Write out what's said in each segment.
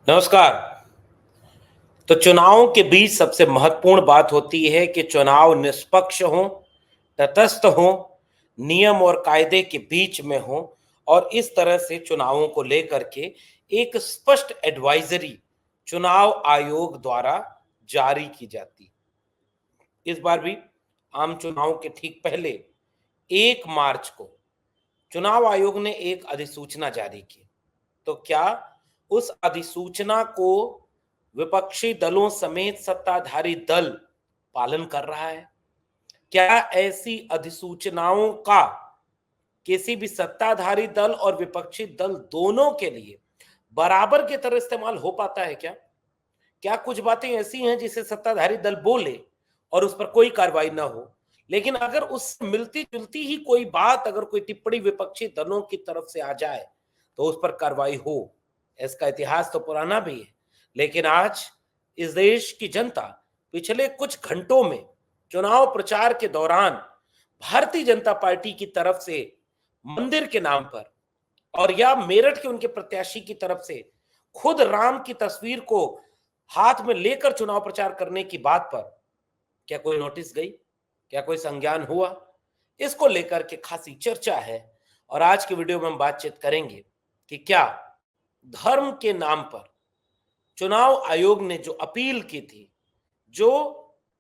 नमस्कार। तो चुनावों के बीच सबसे महत्वपूर्ण बात होती है कि चुनाव निष्पक्ष हों, तटस्थ हों, नियम और कायदे के बीच में हों और इस तरह से चुनावों को लेकर के एक स्पष्ट एडवाइजरी चुनाव आयोग द्वारा जारी की जाती है। इस बार भी आम चुनाव के ठीक पहले 1 मार्च को चुनाव आयोग ने एक अधिसूचना जारी की। तो क्या उस अधिसूचना को विपक्षी दलों समेत सत्ताधारी दल पालन कर रहा है? क्या ऐसी अधिसूचनाओं का किसी भी सत्ताधारी दल और विपक्षी दल दोनों के लिए बराबर की तरह इस्तेमाल हो पाता है क्या? क्या कुछ बातें ऐसी हैं जिसे सत्ताधारी दल बोले और उस पर कोई कार्रवाई ना हो, लेकिन अगर उससे मिलती जुलती ही कोई बात, अगर कोई टिप्पणी विपक्षी दलों की तरफ से आ जाए तो उस पर कार्रवाई हो? इसका इतिहास तो पुराना भी है, लेकिन आज इस देश की जनता पिछले कुछ घंटों में चुनाव प्रचार के दौरान भारतीय जनता पार्टी की तरफ से मंदिर के नाम पर और या मेरठ के उनके प्रत्याशी की तरफ से खुद राम की तस्वीर को हाथ में लेकर चुनाव प्रचार करने की बात पर क्या कोई नोटिस गई? क्या कोई संज्ञान हुआ? इसको लेकर के खासी चर्चा है और आज की वीडियो में हम बातचीत करेंगे कि क्या धर्म के नाम पर चुनाव आयोग ने जो अपील की थी, जो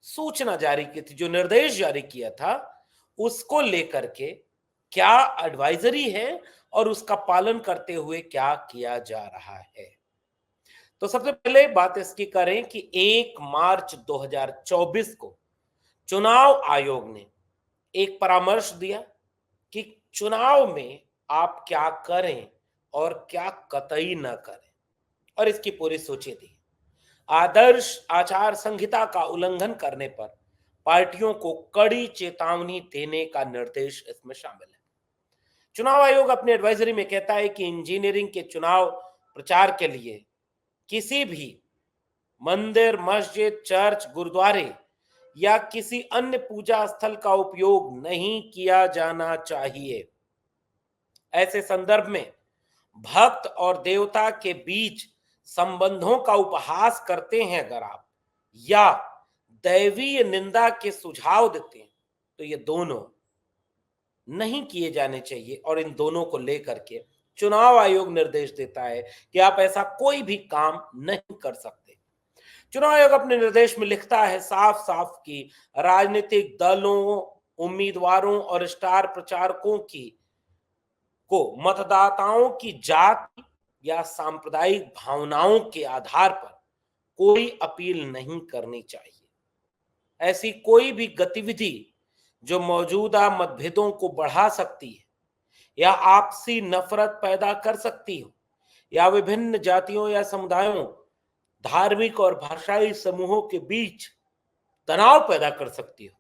सूचना जारी की थी, जो निर्देश जारी किया था, उसको लेकर के क्या एडवाइजरी है और उसका पालन करते हुए क्या किया जा रहा है? तो सबसे पहले बात इसकी करें कि 1 मार्च 2024 को चुनाव आयोग ने एक परामर्श दिया कि चुनाव में आप क्या करें और क्या कतई न करें, और इसकी पूरी सूची दी। आदर्श आचार संहिता का उल्लंघन करने पर पार्टियों को कड़ी चेतावनी देने का निर्देश इसमें शामिल है। चुनाव आयोग अपनी एडवाइजरी में कहता है कि इंजीनियरिंग के चुनाव प्रचार के लिए किसी भी मंदिर, मस्जिद, चर्च, गुरुद्वारे या किसी अन्य पूजा स्थल का उपयोग नहीं किया जाना चाहिए। ऐसे संदर्भ में भक्त और देवता के बीच संबंधों का उपहास करते हैं अगर आप, या दैवीय निंदा के सुझाव देते हैं, तो ये दोनों नहीं किए जाने चाहिए और इन दोनों को लेकर के चुनाव आयोग निर्देश देता है कि आप ऐसा कोई भी काम नहीं कर सकते। चुनाव आयोग अपने निर्देश में लिखता है साफ साफ कि राजनीतिक दलों, उम्मीदवारों और स्टार प्रचारकों की को मतदाताओं की जाति या सांप्रदायिक भावनाओं के आधार पर कोई अपील नहीं करनी चाहिए। ऐसी कोई भी गतिविधि जो मौजूदा मतभेदों को बढ़ा सकती है या आपसी नफरत पैदा कर सकती हो या विभिन्न जातियों या समुदायों, धार्मिक और भाषाई समूहों के बीच तनाव पैदा कर सकती हो,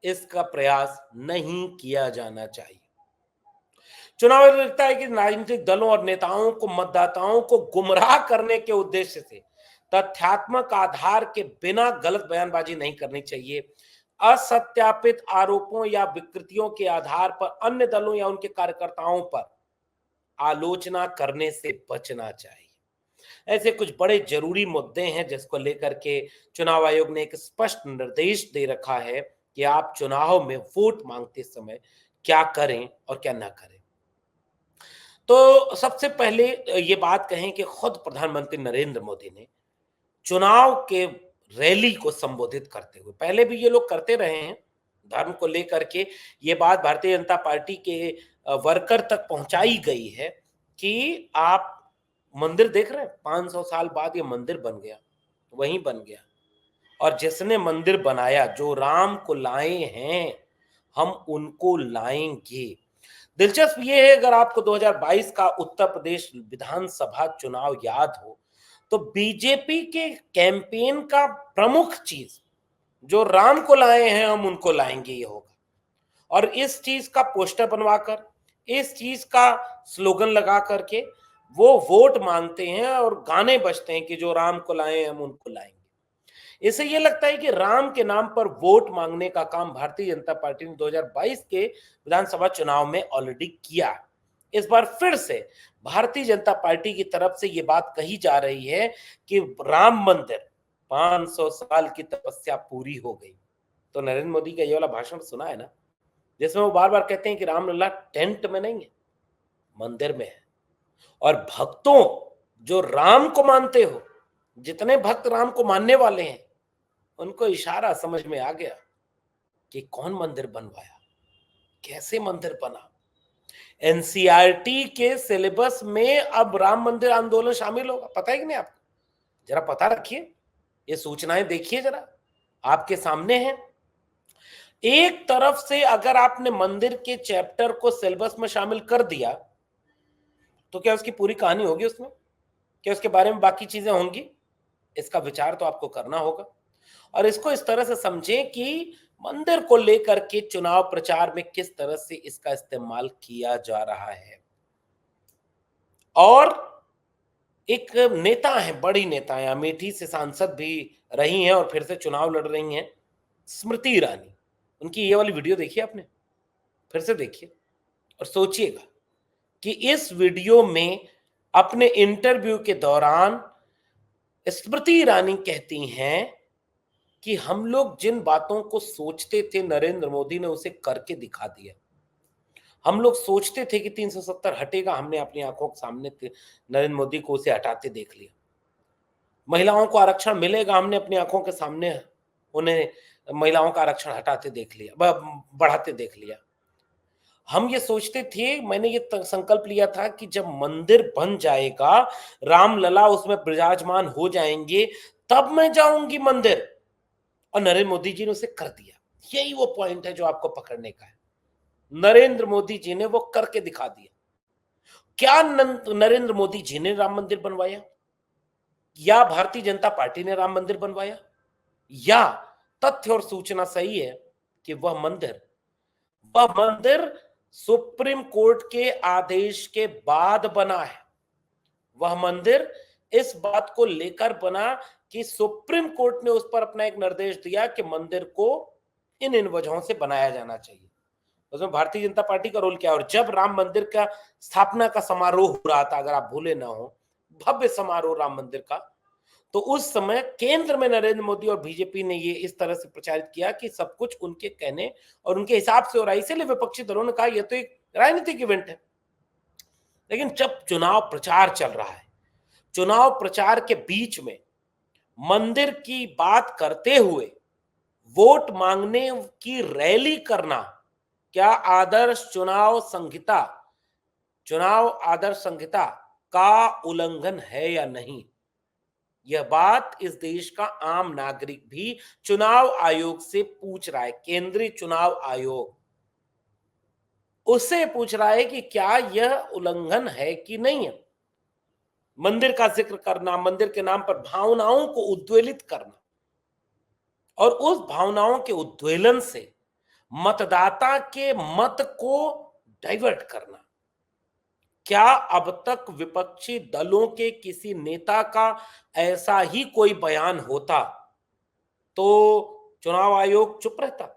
इसका प्रयास नहीं किया जाना चाहिए। चुनाव आयोग लिखता है कि राजनीतिक दलों और नेताओं को मतदाताओं को गुमराह करने के उद्देश्य से तथ्यात्मक आधार के बिना गलत बयानबाजी नहीं करनी चाहिए। असत्यापित आरोपों या विकृतियों के आधार पर अन्य दलों या उनके कार्यकर्ताओं पर आलोचना करने से बचना चाहिए। ऐसे कुछ बड़े जरूरी मुद्दे हैं जिसको लेकर के चुनाव आयोग ने एक स्पष्ट निर्देश दे रखा है कि आप चुनाव में वोट मांगते समय क्या करें और क्या ना करें। तो सबसे पहले ये बात कहें कि खुद प्रधानमंत्री नरेंद्र मोदी ने चुनाव के रैली को संबोधित करते हुए, पहले भी ये लोग करते रहे हैं धर्म को लेकर के, ये बात भारतीय जनता पार्टी के वर्कर तक पहुंचाई गई है कि आप मंदिर देख रहे हैं, 500 साल बाद ये मंदिर बन गया, वहीं बन गया, और जिसने मंदिर बनाया, जो राम को लाए हैं, हम उनको लाएंगे। दिलचस्प ये है, अगर आपको 2022 का उत्तर प्रदेश विधानसभा चुनाव याद हो, तो बीजेपी के कैंपेन का प्रमुख चीज जो राम को लाए हैं हम उनको लाएंगे ये होगा, और इस चीज का पोस्टर बनवाकर, इस चीज का स्लोगन लगा करके वो वोट मांगते हैं और गाने बजते हैं कि जो राम को लाए हैं हम उनको लाएंगे। इससे ये लगता है कि राम के नाम पर वोट मांगने का काम भारतीय जनता पार्टी ने 2022 के विधानसभा चुनाव में ऑलरेडी किया। इस बार फिर से भारतीय जनता पार्टी की तरफ से यह बात कही जा रही है कि राम मंदिर 500 साल की तपस्या पूरी हो गई। तो नरेंद्र मोदी का ये वाला भाषण सुना है ना, जिसमें वो बार बार कहते हैं कि रामलला टेंट में नहीं है, मंदिर में है। और भक्तों, जो राम को मानते हो, जितने भक्त राम को मानने वाले हैं, उनको इशारा समझ में आ गया कि कौन मंदिर बनवाया, कैसे मंदिर बना। एनसीईआरटी के सिलेबस में अब राम मंदिर आंदोलन शामिल होगा, पता है कि नहीं आपको? जरा पता रखिए, ये सूचनाएं देखिए जरा, आपके सामने है। एक तरफ से अगर आपने मंदिर के चैप्टर को सिलेबस में शामिल कर दिया, तो क्या उसकी पूरी कहानी होगी उसमें? क्या उसके बारे में बाकी चीजें होंगी? इसका विचार तो आपको करना होगा। और इसको इस तरह से समझें कि मंदिर को लेकर के चुनाव प्रचार में किस तरह से इसका इस्तेमाल किया जा रहा है। और एक नेता है, बड़ी नेता है, अमेठी से सांसद भी रही हैं और फिर से चुनाव लड़ रही हैं, स्मृति ईरानी। उनकी ये वाली वीडियो देखिए आपने, फिर से देखिए और सोचिएगा कि इस वीडियो में अपने इंटरव्यू के दौरान स्मृति ईरानी कहती हैं कि हम लोग जिन बातों को सोचते थे नरेंद्र मोदी ने उसे करके दिखा दिया। हम लोग सोचते थे कि 370 हटेगा, हमने अपनी आंखों के सामने नरेंद्र मोदी को उसे हटाते देख लिया। महिलाओं को आरक्षण मिलेगा, हमने अपनी आंखों के सामने उन्हें महिलाओं का आरक्षण हटाते देख लिया, बढ़ाते देख लिया। हम ये सोचते थे, मैंने ये संकल्प लिया था कि जब मंदिर बन जाएगा, रामलला उसमें विराजमान हो जाएंगे, तब मैं जाऊंगी मंदिर। और नरेंद्र मोदी जी ने उसे कर दिया। यही वो पॉइंट है जो आपको पकड़ने का है। नरेंद्र मोदी जी ने वो करके दिखा दिया। क्या नरेंद्र मोदी जी ने राम मंदिर बनवाया, या भारतीय जनता पार्टी ने राम मंदिर बनवाया, या तथ्य और सूचना सही है कि वह मंदिर सुप्रीम कोर्ट के आदेश के बाद बना है। वह मंदिर इस बात को लेकर बना कि सुप्रीम कोर्ट ने उस पर अपना एक निर्देश दिया कि मंदिर को इन वजहों से बनाया जाना चाहिए। उसमें भारतीय जनता पार्टी का रोल क्या है? और जब राम मंदिर का स्थापना का समारोह हो रहा था, अगर आप भूले ना हो, भव्य समारोह राम मंदिर का, तो उस समय केंद्र में नरेंद्र मोदी और बीजेपी ने ये इस तरह से प्रचारित किया कि सब कुछ उनके कहने और उनके हिसाब से हो रहा है। इसीलिए विपक्षी दलों ने कहा यह तो एक राजनीतिक इवेंट है। लेकिन जब चुनाव प्रचार चल रहा है, चुनाव प्रचार के बीच में मंदिर की बात करते हुए वोट मांगने की रैली करना, क्या चुनाव आदर्श संहिता का उल्लंघन है या नहीं? यह बात इस देश का आम नागरिक भी चुनाव आयोग से पूछ रहा है। केंद्रीय चुनाव आयोग उससे पूछ रहा है कि क्या यह उल्लंघन है कि नहीं है। मंदिर का जिक्र करना, मंदिर के नाम पर भावनाओं को उद्वेलित करना और उस भावनाओं के उद्वेलन से मतदाता के मत को डाइवर्ट करना, क्या अब तक विपक्षी दलों के किसी नेता का ऐसा ही कोई बयान होता तो चुनाव आयोग चुप रहता?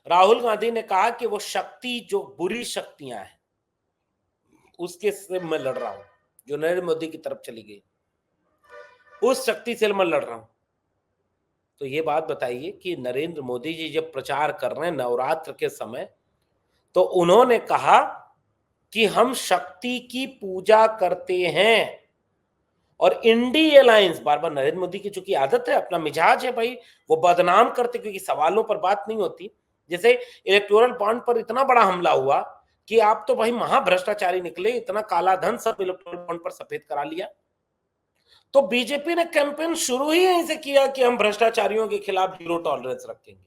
राहुल गांधी ने कहा कि वो शक्ति, जो बुरी शक्तियां हैं, उसके से मैं लड़ रहा हूं, जो नरेंद्र मोदी की तरफ चली गई, उस शक्ति से मैं लड़ रहा हूं। तो ये बात बताइए कि नरेंद्र मोदी जी जब प्रचार कर रहे हैं नवरात्र के समय, तो उन्होंने कहा कि हम शक्ति की पूजा करते हैं। और इंडी अलायंस, बार बार नरेंद्र मोदी की चूंकि आदत है, अपना मिजाज है भाई, वो बदनाम करते, क्योंकि सवालों पर बात नहीं होती। जैसे इलेक्टोरल बॉन्ड पर इतना बड़ा हमला हुआ कि आप तो भाई महाभ्रष्टाचारी निकले, इतना काला धन सब इलेक्टोरल बॉन्ड पर सफेद करा लिया। तो बीजेपी ने कैंपेन शुरू ही यहीं से किया कि हम भ्रष्टाचारियों के खिलाफ जीरो टॉलरेंस रखेंगे।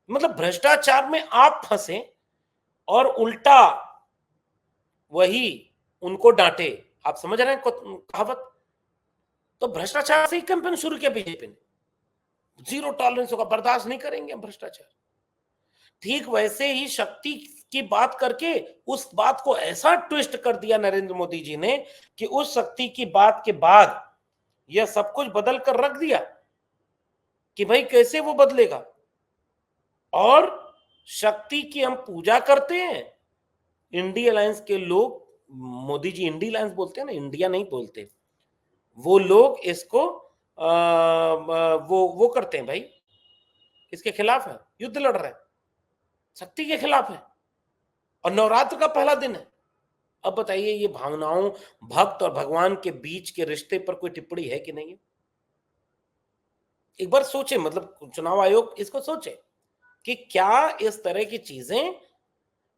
मतलब भ्रष्टाचार में आप फंसे और उल्टा वही उनको डांटे। आप समझ रहे हैं कहावत? तो भ्रष्टाचार से ही कैंपेन शुरू किया बीजेपी ने, जीरो टॉलरेंस होगा, बर्दाश्त नहीं करेंगे हम भ्रष्टाचार। ठीक वैसे ही शक्ति की बात करके उस बात को ऐसा ट्विस्ट कर दिया नरेंद्र मोदी जी ने कि उस शक्ति की बात के बाद यह सब कुछ बदल कर रख दिया कि भाई कैसे वो बदलेगा। और शक्ति की हम पूजा करते हैं इंडी अलायंस के लोग, मोदी जी इंडी अलायंस बोलते हैं ना, इंडिया नहीं बोलते, वो लोग इसको वो करते हैं भाई, किसके खिलाफ है, युद्ध लड़ रहे हैं, शक्ति के खिलाफ है, और नवरात्र का पहला दिन है। अब बताइए ये भावनाओं, भक्त और भगवान के बीच के रिश्ते पर कोई टिप्पणी है कि नहीं है? एक बार सोचे, मतलब चुनाव आयोग इसको सोचे कि क्या इस तरह की चीजें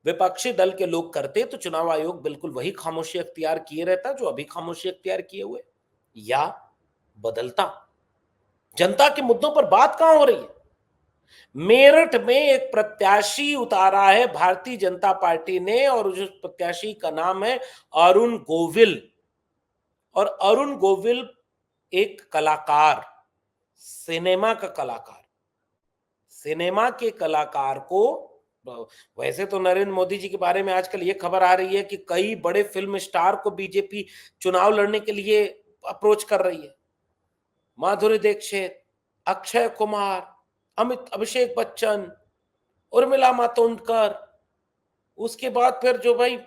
विपक्षी दल के लोग करते तो चुनाव आयोग बिल्कुल वही खामोशी अख्तियार किए रहता जो अभी खामोशी अख्तियार किए हुए, या बदलता? जनता के मुद्दों पर बात कहां हो रही है? मेरठ में एक प्रत्याशी उतारा है भारतीय जनता पार्टी ने, और उस प्रत्याशी का नाम है अरुण गोविल। और अरुण गोविल एक कलाकार, सिनेमा का कलाकार, सिनेमा के कलाकार को, वैसे तो नरेंद्र मोदी जी के बारे में आजकल ये खबर आ रही है कि कई बड़े फिल्म स्टार को बीजेपी चुनाव लड़ने के लिए अप्रोच कर रही है। माधुरी दीक्षित, अक्षय कुमार, अभिषेक बच्चन, उर्मिला मातोंडकर, उसके बाद फिर जो भाई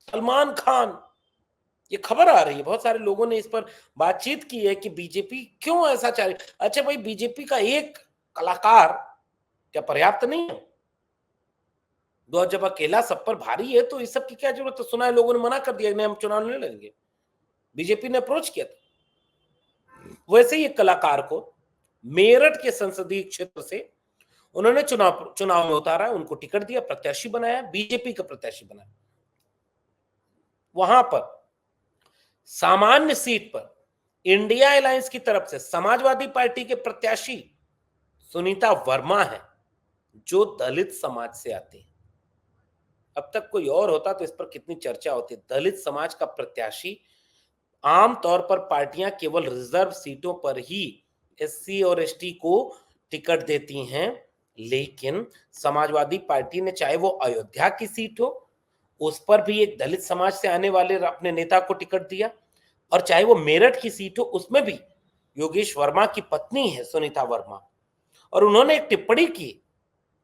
सलमान खान, ये खबर आ रही है, बहुत सारे लोगों ने इस पर बातचीत की है कि बीजेपी क्यों ऐसा चाह रही। अच्छा भाई, बीजेपी का एक कलाकार क्या पर्याप्त नहीं है? दो, जब अकेला सब पर भारी है तो इस सब की क्या जरूरत है? सुना है लोगों ने मना कर दिया, नहीं हम चुनाव नहीं लड़ेंगे, बीजेपी ने अप्रोच किया था। वैसे ही एक कलाकार को मेरठ के संसदीय क्षेत्र से उन्होंने चुनाव में उतारा, उनको टिकट दिया, प्रत्याशी बनाया, बीजेपी का प्रत्याशी बनाया। वहां पर सामान्य सीट पर इंडिया अलायंस की तरफ से समाजवादी पार्टी के प्रत्याशी सुनीता वर्मा है, जो दलित समाज से आती है। अब तक कोई और होता तो इस पर कितनी चर्चा होती। दलित समाज का प्रत्याशी, आमतौर पर पार्टियां केवल रिजर्व सीटों पर ही एससी और एसटी को टिकट देती हैं, लेकिन समाजवादी पार्टी ने, चाहे वो अयोध्या की सीट हो, उस पर भी एक दलित समाज से आने वाले अपने नेता को टिकट दिया, और चाहे वो मेरठ की सीट हो, उसमें भी योगेश वर्मा की पत्नी है सुनीता वर्मा, और उन्होंने एक टिप्पणी की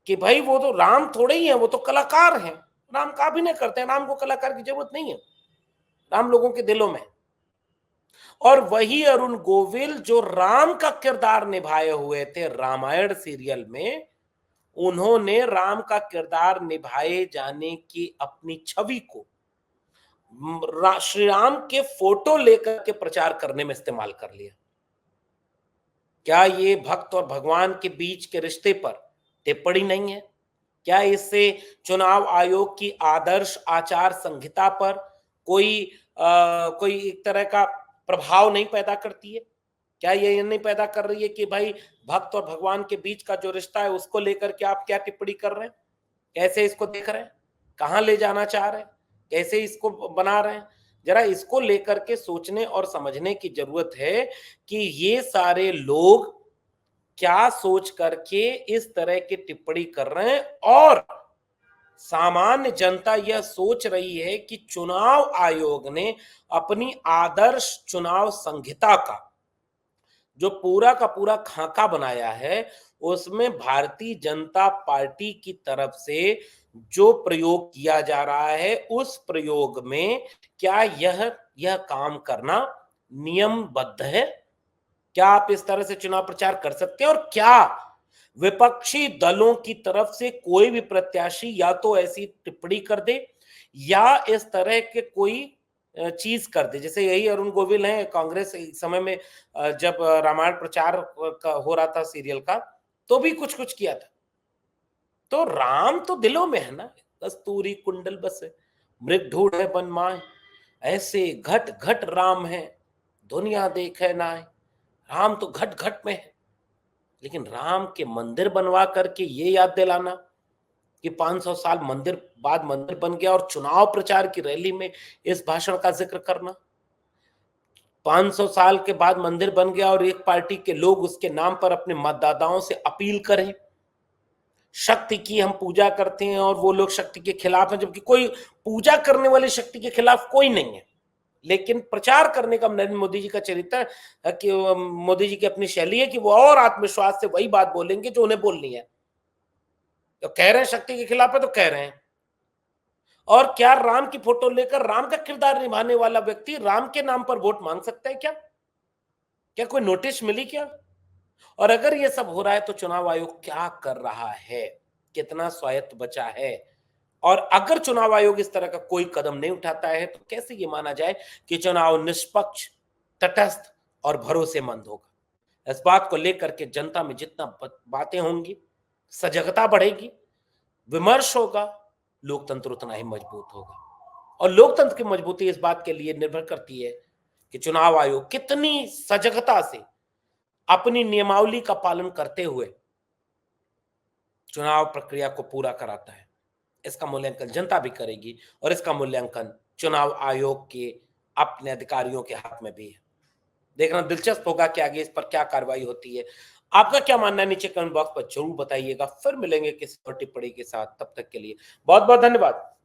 कि भाई वो तो राम थोड़े ही है, वो तो कलाकार हैं, राम का अभिनय करते हैं, राम को कलाकार की जरूरत नहीं है, राम लोगों के दिलों में। और वही अरुण गोविल जो राम का किरदार निभाए हुए थे रामायण सीरियल में, उन्होंने राम का किरदार निभाए जाने की अपनी छवि को श्री राम के फोटो लेकर के प्रचार करने में इस्तेमाल कर लिया। क्या ये भक्त और भगवान के बीच के रिश्ते पर टिप्पणी नहीं है? क्या इससे चुनाव आयोग की आदर्श आचार संहिता पर कोई एक तरह का प्रभाव नहीं पैदा करती है? क्या ये नहीं पैदा कर रही है कि भाई भक्त और भगवान के बीच का जो रिश्ता है उसको लेकर के आप क्या टिप्पणी कर रहे हैं, कैसे इसको देख रहे हैं, कहां ले जाना चाह रहे हैं, कैसे इसको बना रहे हैं? जरा इसको लेकर के सोचने और समझने की जरूरत है कि ये सारे लोग क्या सोच करके इस तरह की टिप्पणी कर रहे हैं, और सामान्य जनता यह सोच रही है कि चुनाव आयोग ने अपनी आदर्श चुनाव संहिता का जो पूरा का पूरा खाका बनाया है, उसमें भारतीय जनता पार्टी की तरफ से जो प्रयोग किया जा रहा है, उस प्रयोग में क्या यह काम करना नियमबद्ध है? क्या आप इस तरह से चुनाव प्रचार कर सकते हैं? और क्या विपक्षी दलों की तरफ से कोई भी प्रत्याशी या तो ऐसी टिप्पणी कर दे, या इस तरह के कोई चीज कर दे? जैसे यही अरुण गोविल है, कांग्रेस इस समय में जब रामायण प्रचार हो रहा था सीरियल का, तो भी कुछ कुछ किया था। तो राम तो दिलों में है ना, कस्तूरी कुंडल बसे, मृग ढूंढे बन माए, ऐसे घट घट राम है, दुनिया देखे नाय। राम तो घट घट में है, लेकिन राम के मंदिर बनवा करके ये याद दिलाना कि 500 साल मंदिर बाद मंदिर बन गया, और चुनाव प्रचार की रैली में इस भाषण का जिक्र करना, 500 साल के बाद मंदिर बन गया और एक पार्टी के लोग उसके नाम पर अपने मतदाताओं से अपील करें शक्ति की हम पूजा करते हैं, और वो लोग शक्ति के खिलाफ हैं, जबकि कोई पूजा करने वाली शक्ति के खिलाफ कोई नहीं है, लेकिन प्रचार करने का नरेंद्र मोदी जी का चरित्र है कि मोदी जी की अपनी शैली है कि वो और आत्मविश्वास से वही बात बोलेंगे जो उन्हें बोलनी है। तो कह रहे हैं शक्ति के खिलाफ है तो कह रहे हैं, और क्या राम की फोटो लेकर राम का किरदार निभाने वाला व्यक्ति राम के नाम पर वोट मांग सकता है क्या? क्या कोई नोटिस मिली क्या? और अगर ये सब हो रहा है तो चुनाव आयोग क्या कर रहा है? कितना स्वायत्त बचा है? और अगर चुनाव आयोग इस तरह का कोई कदम नहीं उठाता है तो कैसे ये माना जाए कि चुनाव निष्पक्ष, तटस्थ और भरोसेमंद होगा? इस बात को लेकर के जनता में जितना बातें होंगी, सजगता बढ़ेगी, विमर्श होगा, लोकतंत्र उतना ही मजबूत होगा। और लोकतंत्र की मजबूती इस बात के लिए निर्भर करती है कि चुनाव आयोग कितनी सजगता से अपनी नियमावली का पालन करते हुए चुनाव प्रक्रिया को पूरा कराता है। इसका मूल्यांकन जनता भी करेगी और इसका मूल्यांकन चुनाव आयोग के अपने अधिकारियों के हाथ में भी है। देखना दिलचस्प होगा कि आगे इस पर क्या कार्रवाई होती है। आपका क्या मानना है नीचे कमेंट बॉक्स पर जरूर बताइएगा। फिर मिलेंगे किसी और टिप्पणी के साथ, तब तक के लिए बहुत बहुत धन्यवाद।